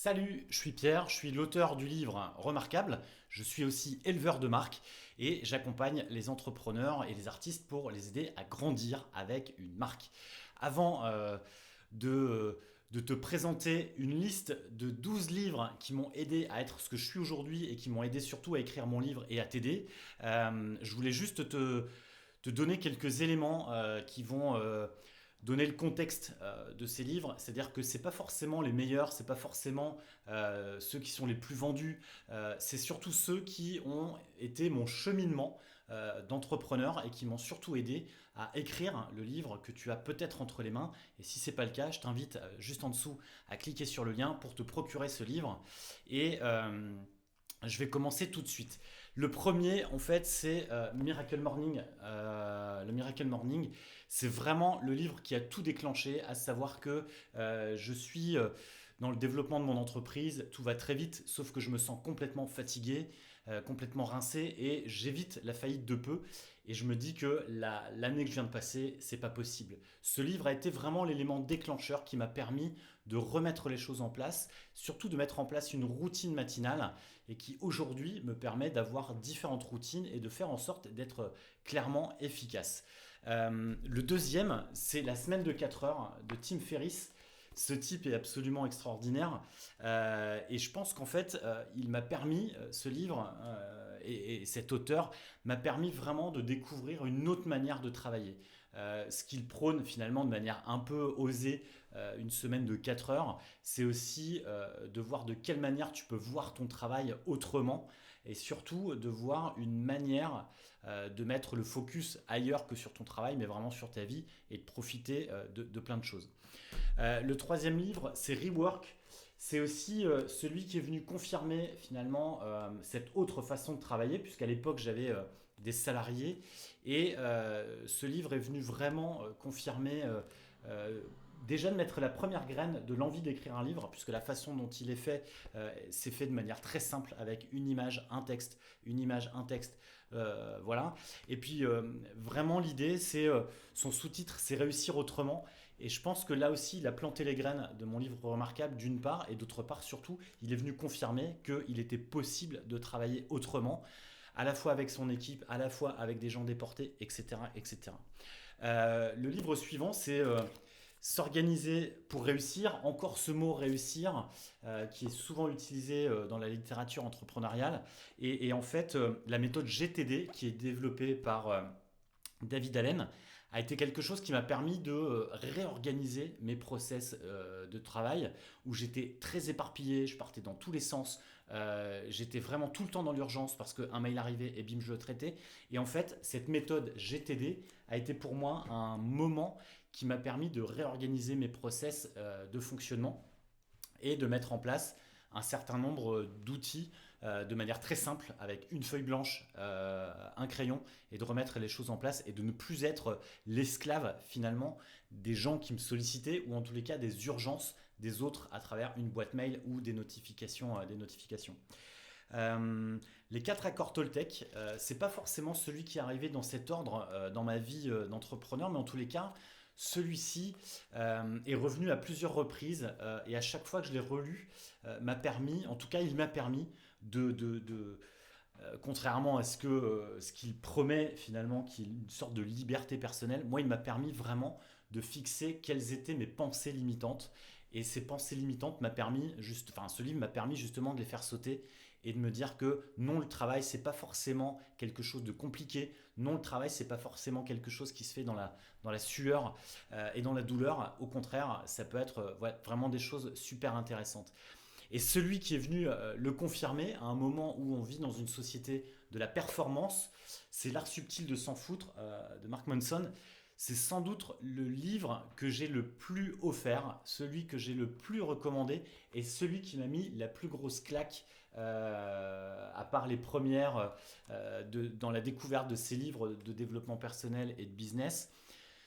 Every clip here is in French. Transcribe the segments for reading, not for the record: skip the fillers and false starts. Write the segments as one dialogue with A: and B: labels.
A: Salut, je suis Pierre, je suis l'auteur du livre Remarquable, je suis aussi éleveur de marque et j'accompagne les entrepreneurs et les artistes pour les aider à grandir avec une marque. Avant de, de te présenter une liste de 12 livres qui m'ont aidé à être ce que je suis aujourd'hui et qui m'ont aidé surtout à écrire mon livre et à t'aider, je voulais juste te donner quelques éléments qui vont donner le contexte de ces livres, c'est-à-dire que c'est pas forcément les meilleurs, c'est pas forcément ceux qui sont les plus vendus, c'est surtout ceux qui ont été mon cheminement d'entrepreneur et qui m'ont surtout aidé à écrire le livre que tu as peut-être entre les mains. Et si c'est pas le cas, je t'invite juste en dessous à cliquer sur le lien pour te procurer ce livre. Et je vais commencer tout de suite. Le premier, en fait, c'est Miracle Morning. Le Miracle Morning, c'est vraiment le livre qui a tout déclenché, à savoir que je suis dans le développement de mon entreprise, tout va très vite, sauf que je me sens complètement fatigué, complètement rincé, et j'évite la faillite de peu. Et je me dis que l'année que je viens de passer, c'est pas possible. Ce livre a été vraiment l'élément déclencheur qui m'a permis de remettre les choses en place, surtout de mettre en place une routine matinale et qui aujourd'hui me permet d'avoir différentes routines et de faire en sorte d'être clairement efficace. Le deuxième, c'est La semaine de 4 heures de Tim Ferriss. Ce type est absolument extraordinaire et je pense qu'en fait, il m'a permis, ce livre et cet auteur m'a permis vraiment de découvrir une autre manière de travailler. Ce qu'il prône finalement de manière un peu osée, une semaine de 4 heures, c'est aussi de voir de quelle manière tu peux voir ton travail autrement et surtout de voir une manière de mettre le focus ailleurs que sur ton travail, mais vraiment sur ta vie et de profiter de plein de choses. Le troisième livre, c'est Rework. C'est aussi celui qui est venu confirmer finalement cette autre façon de travailler, puisqu'à l'époque j'avais des salariés, et ce livre est venu vraiment confirmer déjà de mettre la première graine de l'envie d'écrire un livre, puisque la façon dont il est fait, c'est fait de manière très simple, avec une image, un texte, une image, un texte, voilà. Et puis vraiment l'idée, c'est son sous-titre, c'est Réussir autrement. Et je pense que là aussi, il a planté les graines de mon livre remarquable, d'une part, et d'autre part, surtout, il est venu confirmer qu'il était possible de travailler autrement, à la fois avec son équipe, à la fois avec des gens déportés, etc. etc. Le livre suivant, c'est S'organiser pour réussir. Encore ce mot réussir, qui est souvent utilisé dans la littérature entrepreneuriale. Et en fait, la méthode GTD, qui est développée par David Allen, a été quelque chose qui m'a permis de réorganiser mes process de travail où j'étais très éparpillé, je partais dans tous les sens, j'étais vraiment tout le temps dans l'urgence parce qu'un mail arrivait et bim je le traitais. Et en fait cette méthode GTD a été pour moi un moment qui m'a permis de réorganiser mes process de fonctionnement et de mettre en place un certain nombre d'outils de manière très simple avec une feuille blanche, un crayon et de remettre les choses en place et de ne plus être l'esclave finalement des gens qui me sollicitaient ou en tous les cas des urgences des autres à travers une boîte mail ou des notifications. Les quatre accords Toltec, c'est pas forcément celui qui est arrivé dans cet ordre dans ma vie d'entrepreneur, mais en tous les cas, celui-ci est revenu à plusieurs reprises et à chaque fois que je l'ai relu, m'a permis, en tout cas, il m'a permis contrairement à ce qu'il promet finalement, qui est une sorte de liberté personnelle, moi, il m'a permis vraiment de fixer quelles étaient mes pensées limitantes. Et ces pensées limitantes m'a permis, ce livre m'a permis justement de les faire sauter et de me dire que non, le travail, c'est pas forcément quelque chose de compliqué. Non, le travail, c'est pas forcément quelque chose qui se fait dans la sueur et dans la douleur. Au contraire, ça peut être vraiment des choses super intéressantes. Et celui qui est venu le confirmer à un moment où on vit dans une société de la performance, c'est L'art subtil de s'en foutre de Mark Manson. C'est sans doute le livre que j'ai le plus offert, celui que j'ai le plus recommandé et celui qui m'a mis la plus grosse claque, à part les premières, dans la découverte de ces livres de développement personnel et de business.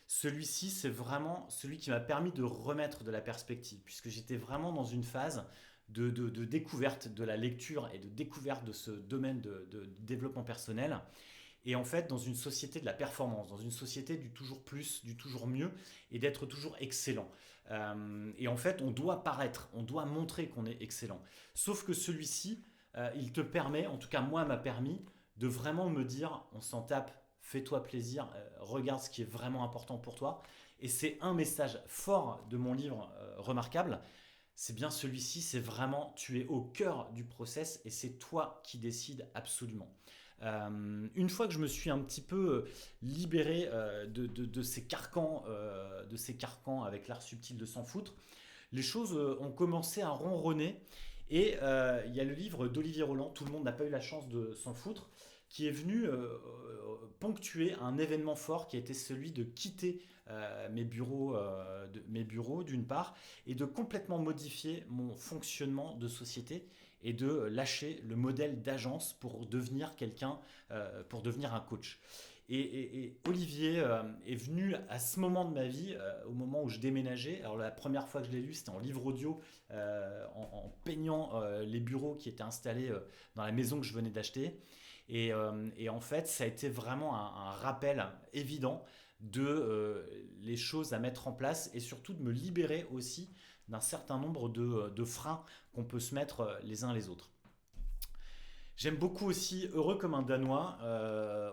A: Celui-ci, c'est vraiment celui qui m'a permis de remettre de la perspective, puisque j'étais vraiment dans une phase de découverte de la lecture et de découverte de ce domaine de développement personnel. Et en fait, dans une société de la performance, dans une société du toujours plus, du toujours mieux, et d'être toujours excellent. Et en fait, on doit paraître, on doit montrer qu'on est excellent. Sauf que celui-ci, il te permet, en tout cas moi m'a permis, de vraiment me dire, on s'en tape, fais-toi plaisir, regarde ce qui est vraiment important pour toi. Et c'est un message fort de mon livre remarquable. C'est bien celui-ci, c'est vraiment, tu es au cœur du process et c'est toi qui décides absolument. Une fois que je me suis un petit peu libéré de ces carcans avec l'art subtil de s'en foutre, les choses ont commencé à ronronner. Et il y a le livre d'Olivier Roland, Tout le monde n'a pas eu la chance de s'en foutre, qui est venu ponctuer un événement fort qui a été celui de quitter mes bureaux d'une part, et de complètement modifier mon fonctionnement de société et de lâcher le modèle d'agence pour devenir quelqu'un, pour devenir un coach. Et Olivier est venu à ce moment de ma vie, au moment où je déménageais. Alors la première fois que je l'ai lu, c'était en livre audio, en peignant les bureaux qui étaient installés dans la maison que je venais d'acheter. Et en fait, ça a été vraiment un rappel évident de les choses à mettre en place et surtout de me libérer aussi d'un certain nombre de freins qu'on peut se mettre les uns les autres. J'aime beaucoup aussi Heureux comme un Danois.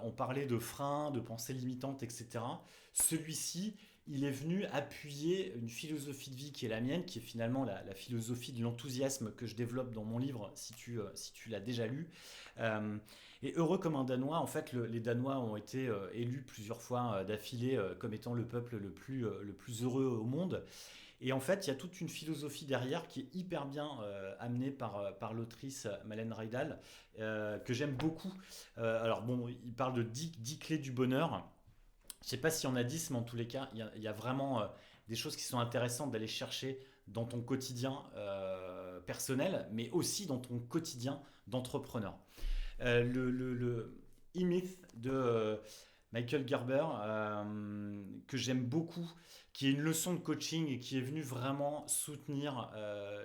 A: On parlait de freins, de pensées limitantes, etc. Celui-ci, il est venu appuyer une philosophie de vie qui est la mienne, qui est finalement la philosophie de l'enthousiasme que je développe dans mon livre, si tu l'as déjà lu. Euh, et Heureux comme un Danois, en fait, les Danois ont été élus plusieurs fois d'affilée comme étant le peuple le plus heureux au monde. Et en fait, il y a toute une philosophie derrière qui est hyper bien amenée par l'autrice Malène Reidal, que j'aime beaucoup. Alors bon, il parle de 10 clés du bonheur. Je ne sais pas s'il y en a 10, mais en tous les cas, il y a vraiment des choses qui sont intéressantes d'aller chercher dans ton quotidien personnel, mais aussi dans ton quotidien d'entrepreneur. Le E-Myth de Michael Gerber, que j'aime beaucoup, qui est une leçon de coaching et qui est venu vraiment soutenir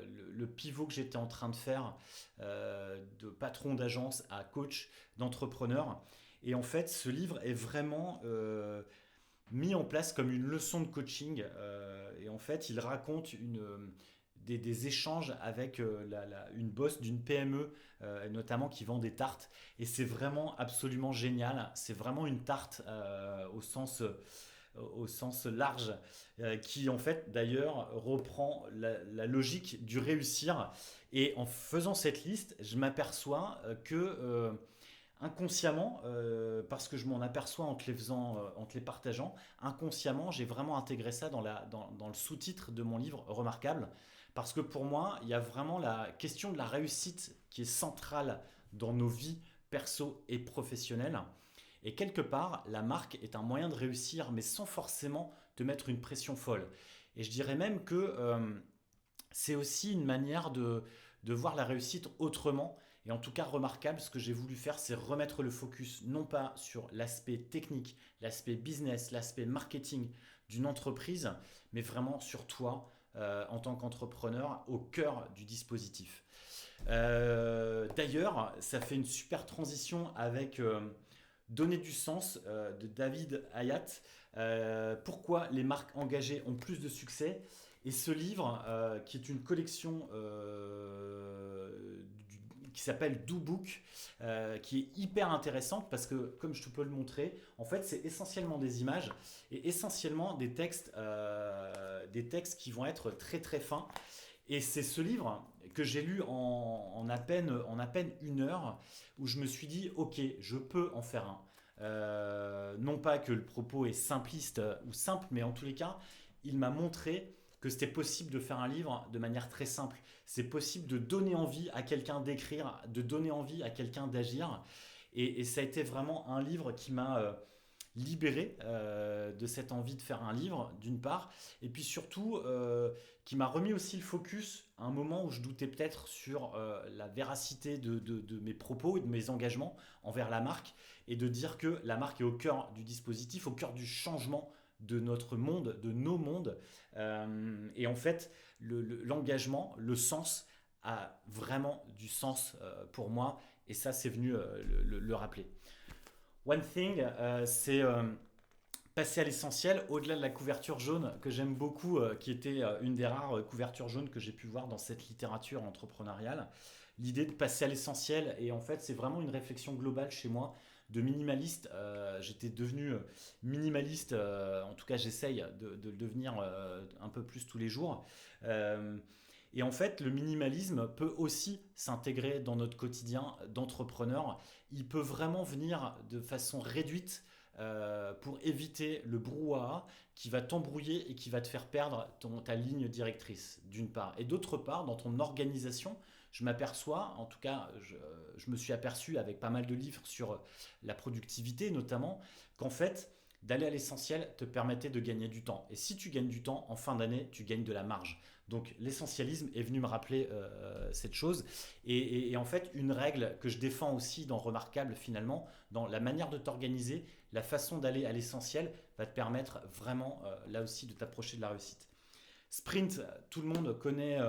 A: le pivot que j'étais en train de faire de patron d'agence à coach d'entrepreneur. Et en fait, ce livre est vraiment mis en place comme une leçon de coaching. Et en fait, il raconte des échanges avec une boss d'une PME, notamment qui vend des tartes. Et c'est vraiment absolument génial. C'est vraiment une tarte au sens large, qui en fait d'ailleurs reprend la logique du réussir. Et en faisant cette liste, je m'aperçois que inconsciemment, parce que je m'en aperçois en te les partageant, inconsciemment, j'ai vraiment intégré ça dans le sous-titre de mon livre remarquable. Parce que pour moi, il y a vraiment la question de la réussite qui est centrale dans nos vies perso et professionnelles. Et quelque part, la marque est un moyen de réussir, mais sans forcément te mettre une pression folle. Et je dirais même que c'est aussi une manière de voir la réussite autrement. Et en tout cas, remarquable, ce que j'ai voulu faire, c'est remettre le focus non pas sur l'aspect technique, l'aspect business, l'aspect marketing d'une entreprise, mais vraiment sur toi en tant qu'entrepreneur au cœur du dispositif. D'ailleurs, ça fait une super transition avec Donner du sens de David Hayat. Pourquoi les marques engagées ont plus de succès. Et ce livre, qui est une collection qui s'appelle Do Book, qui est hyper intéressante parce que, comme je te peux le montrer, en fait, c'est essentiellement des images et essentiellement des textes qui vont être très très fins. Et c'est ce livre que j'ai lu en à peine une heure où je me suis dit, ok, je peux en faire un. Non pas que le propos est simpliste ou simple, mais en tous les cas, il m'a montré que c'était possible de faire un livre de manière très simple. C'est possible de donner envie à quelqu'un d'écrire, de donner envie à quelqu'un d'agir. Et ça a été vraiment un livre qui m'a libéré de cette envie de faire un livre, d'une part, et puis surtout qui m'a remis aussi le focus à un moment où je doutais peut-être sur la véracité de mes propos et de mes engagements envers la marque, et de dire que la marque est au cœur du dispositif, au cœur du changement de notre monde, de nos mondes. Et en fait, l'engagement, le sens a vraiment du sens pour moi, et ça, c'est venu le rappeler. One Thing, c'est passer à l'essentiel, au-delà de la couverture jaune que j'aime beaucoup, qui était une des rares couvertures jaunes que j'ai pu voir dans cette littérature entrepreneuriale. L'idée de passer à l'essentiel, et en fait c'est vraiment une réflexion globale chez moi de minimaliste. J'étais devenu minimaliste, en tout cas j'essaye de le devenir un peu plus tous les jours. Euh, et en fait, le minimalisme peut aussi s'intégrer dans notre quotidien d'entrepreneur. Il peut vraiment venir de façon réduite pour éviter le brouhaha qui va t'embrouiller et qui va te faire perdre ta ligne directrice, d'une part. Et d'autre part, dans ton organisation, je m'aperçois, en tout cas, je me suis aperçu avec pas mal de livres sur la productivité notamment, qu'en fait, d'aller à l'essentiel te permettait de gagner du temps. Et si tu gagnes du temps, en fin d'année, tu gagnes de la marge. Donc l'essentialisme est venu me rappeler cette chose. Et en fait, une règle que je défends aussi dans Remarquable finalement, dans la manière de t'organiser, la façon d'aller à l'essentiel va te permettre vraiment là aussi de t'approcher de la réussite. Sprint, tout le monde connaît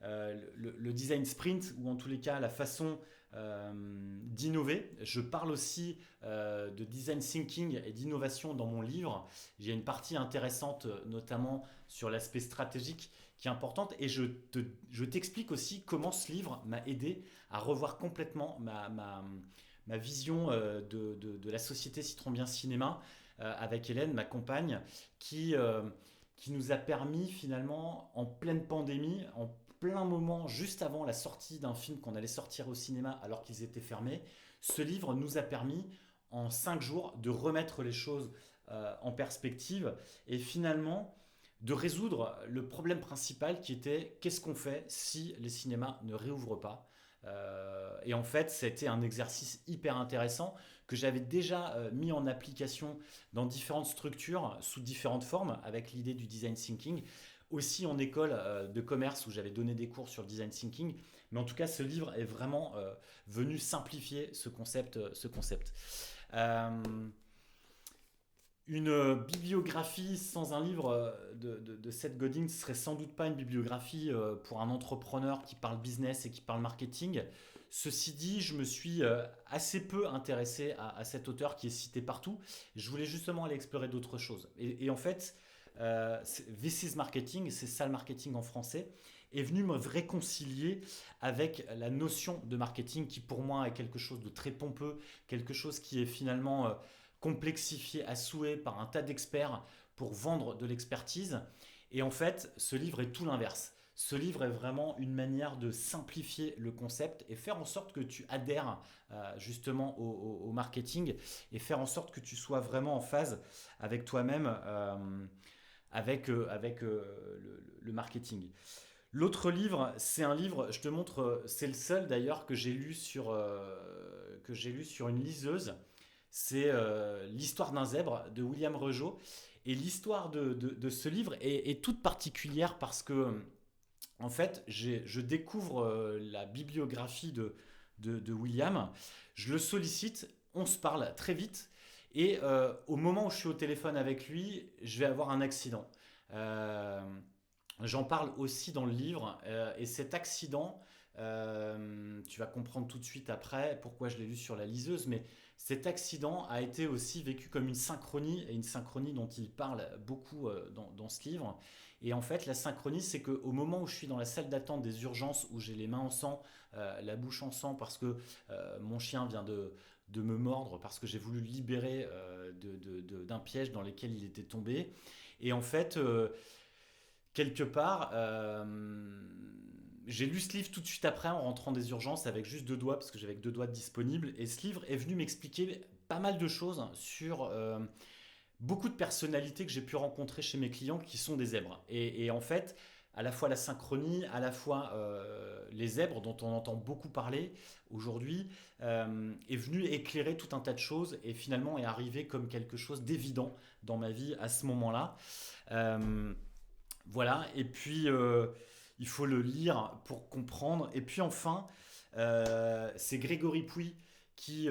A: le design sprint, ou en tous les cas la façon d'innover. Je parle aussi de design thinking et d'innovation dans mon livre. Il y a une partie intéressante, notamment sur l'aspect stratégique, qui est importante, et je t'explique aussi comment ce livre m'a aidé à revoir complètement ma vision de la société Citron Bien Cinéma, avec Hélène, ma compagne, qui, euh, qui nous a permis finalement, en pleine pandémie, en plein moment, juste avant la sortie d'un film qu'on allait sortir au cinéma alors qu'ils étaient fermés, ce livre nous a permis en 5 jours de remettre les choses en perspective, et finalement de résoudre le problème principal qui était qu'est-ce qu'on fait si les cinémas ne réouvrent pas. Et en fait, c'était un exercice hyper intéressant que j'avais déjà mis en application dans différentes structures, sous différentes formes, avec l'idée du design thinking, aussi en école de commerce où j'avais donné des cours sur le design thinking. Mais en tout cas, ce livre est vraiment venu simplifier ce concept. Euh, une bibliographie sans un livre de Seth Godin serait sans doute pas une bibliographie pour un entrepreneur qui parle business et qui parle marketing. Ceci dit, je me suis assez peu intéressé à cet auteur qui est cité partout. Je voulais justement aller explorer d'autres choses. Et en fait, This is Marketing, c'est ça le marketing en français, est venu me réconcilier avec la notion de marketing qui pour moi est quelque chose de très pompeux, quelque chose qui est finalement complexifié à souhait par un tas d'experts pour vendre de l'expertise. Et en fait, ce livre est tout l'inverse. Ce livre est vraiment une manière de simplifier le concept et faire en sorte que tu adhères justement au marketing, et faire en sorte que tu sois vraiment en phase avec toi-même, le marketing. L'autre livre, c'est un livre, je te montre, c'est le seul d'ailleurs que j'ai lu sur une liseuse. C'est l'histoire d'un zèbre de William Regeau. Et l'histoire de ce livre est toute particulière parce que, en fait, je découvre la bibliographie de William, je le sollicite, on se parle très vite, et au moment où je suis au téléphone avec lui, je vais avoir un accident. Euh, J'en parle aussi dans le livre, et cet accident, tu vas comprendre tout de suite après pourquoi je l'ai lu sur la liseuse, mais cet accident a été aussi vécu comme une synchronie, et une synchronie dont il parle beaucoup dans ce livre. Et en fait, la synchronie, c'est qu'au moment où je suis dans la salle d'attente des urgences, où j'ai les mains en sang, la bouche en sang, parce que mon chien vient de me mordre, parce que j'ai voulu le libérer d'un piège dans lequel il était tombé. Et en fait, quelque part, j'ai lu ce livre tout de suite après en rentrant des urgences avec juste 2 doigts, parce que j'avais que 2 doigts disponibles. Et ce livre est venu m'expliquer pas mal de choses sur beaucoup de personnalités que j'ai pu rencontrer chez mes clients qui sont des zèbres. Et en fait, à la fois la synchronie, à la fois les zèbres dont on entend beaucoup parler aujourd'hui, est venu éclairer tout un tas de choses, et finalement est arrivé comme quelque chose d'évident dans ma vie à ce moment-là. Euh, voilà, et puis il faut le lire pour comprendre. Et puis enfin, c'est Grégory Pouy qui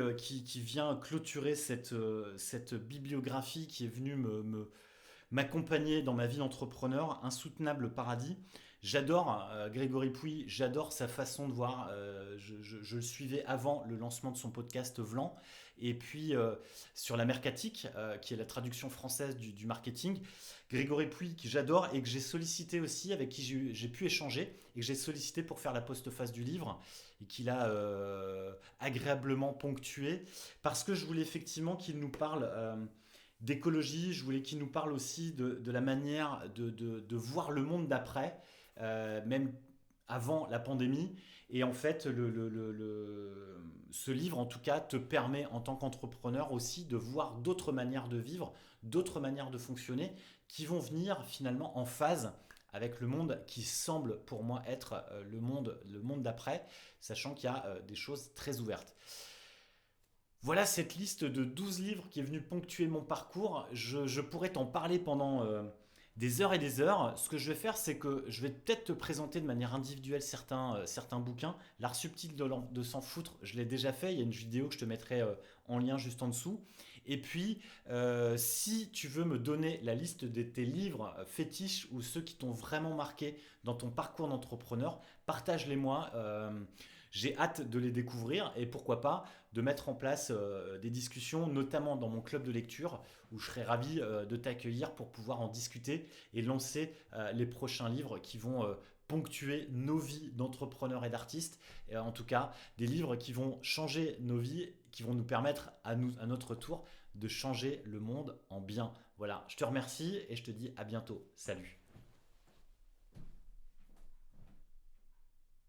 A: vient clôturer cette bibliographie, qui est venue m'accompagner dans ma vie d'entrepreneur, Insoutenable Paradis. J'adore Grégory Pouy, j'adore sa façon de voir. Je le suivais avant le lancement de son podcast Vlan. Et puis sur la mercatique, qui est la traduction française du marketing, Grégory Pouy, que j'adore et que j'ai sollicité aussi, avec qui j'ai pu échanger et que j'ai sollicité pour faire la postface du livre et qu'il a agréablement ponctué parce que je voulais effectivement qu'il nous parle d'écologie, je voulais qu'il nous parle aussi de la manière de voir le monde d'après, même avant la pandémie. Et en fait, ce livre, en tout cas, te permet, en tant qu'entrepreneur aussi, de voir d'autres manières de vivre, d'autres manières de fonctionner, qui vont venir finalement en phase avec le monde qui semble pour moi être le monde d'après, sachant qu'il y a des choses très ouvertes. Voilà cette liste de 12 livres qui est venue ponctuer mon parcours. Je pourrais t'en parler pendant des heures et des heures. Ce que je vais faire, c'est que je vais peut-être te présenter de manière individuelle certains bouquins. L'art subtil de s'en foutre, je l'ai déjà fait. Il y a une vidéo que je te mettrai en lien juste en dessous. Et puis, si tu veux me donner la liste de tes livres fétiches ou ceux qui t'ont vraiment marqué dans ton parcours d'entrepreneur, partage-les-moi. J'ai hâte de les découvrir et pourquoi pas de mettre en place des discussions, notamment dans mon club de lecture, où je serais ravi de t'accueillir pour pouvoir en discuter et lancer les prochains livres qui vont ponctuer nos vies d'entrepreneurs et d'artistes. Et en tout cas, des livres qui vont changer nos vies, qui vont nous permettre à notre tour de changer le monde en bien. Voilà, je te remercie et je te dis à bientôt. Salut.